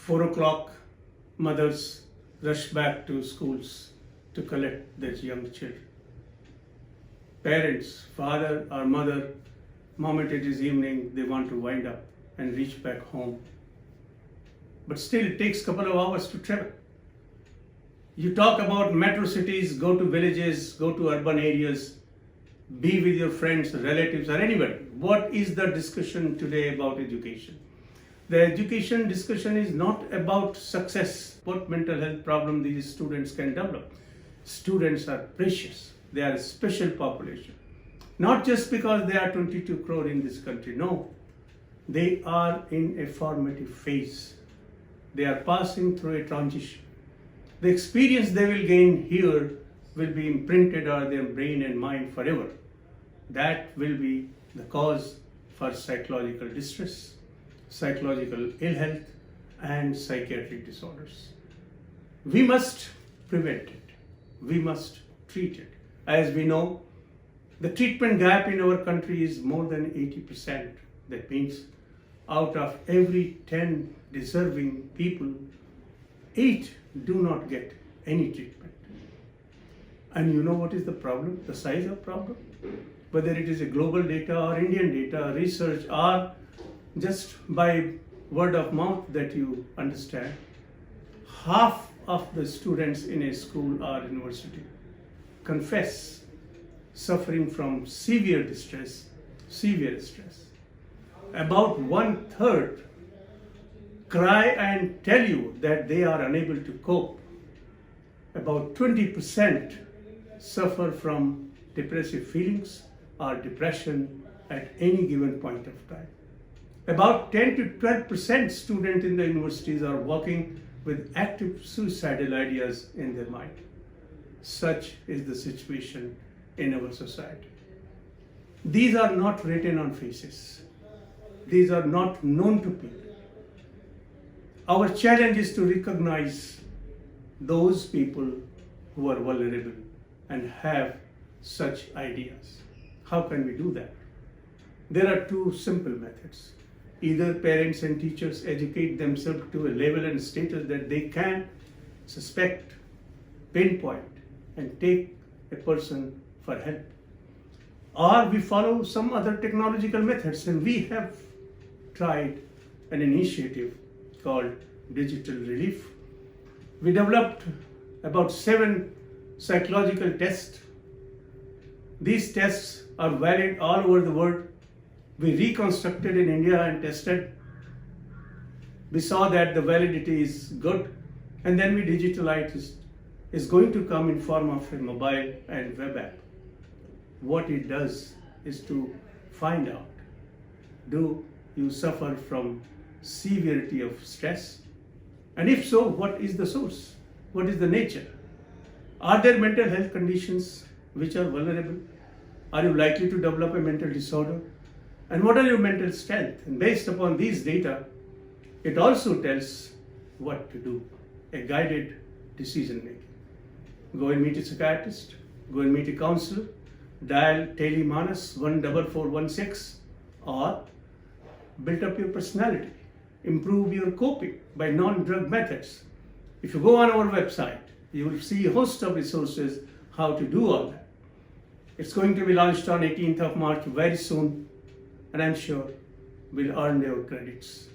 4 o'clock, mothers rush back to schools to collect their young children. Parents, father or mother, moment it is evening, they want to wind up and reach back home. But still, it takes a couple of hours to travel. You talk about metro cities, go to villages, go to urban areas, be with your friends, relatives, or anybody. What is the discussion today about education? The education discussion is not about success, what mental health problem these students can develop. Students are precious. They are a special population. Not just because they are 22 crore in this country. No, they are in a formative phase. They are passing through a transition. The experience they will gain here will be imprinted on their brain and mind forever. That will be the cause for psychological distress, psychological ill health, and psychiatric disorders. We must prevent it. We must treat it. As we know, the treatment gap in our country is more than 80%. That means out of every 10 deserving people, 8 do not get any treatment. And you know what is the problem, the size of problem? Whether it is a global data or Indian data, research, or just by word of mouth that you understand, half of the students in a school or university confess suffering from severe distress, severe stress. About 1/3 cry and tell you that they are unable to cope. About 20% suffer from depressive feelings or depression at any given point of time. About 10 to 12% students in the universities are working with active suicidal ideas in their mind. Such is the situation in our society. These are not written on faces. These are not known to people. Our challenge is to recognize those people who are vulnerable and have such ideas. How can we do that? There are two simple methods. Either parents and teachers educate themselves to a level and status that they can suspect, pinpoint, and take a person for help. Or we follow some other technological methods, and we have tried an initiative called Digital Relief. We developed about 7 psychological tests. These tests are valid all over the world. We reconstructed in India and tested. We saw that the validity is good, and then we digitalized it. It's going to come in form of a mobile and web app. What it does is to find out, do you suffer from severity of stress? And if so, what is the source? What is the nature? Are there mental health conditions which are vulnerable? Are you likely to develop a mental disorder? And what are your mental strength? And based upon these data, it also tells what to do, a guided decision making. Go and meet a psychiatrist, go and meet a counselor, dial Telemanas 14416, or build up your personality, improve your coping by non-drug methods. If you go on our website, you will see a host of resources how to do all that. It's going to be launched on 18th of March very soon, and I'm sure we'll earn your credits.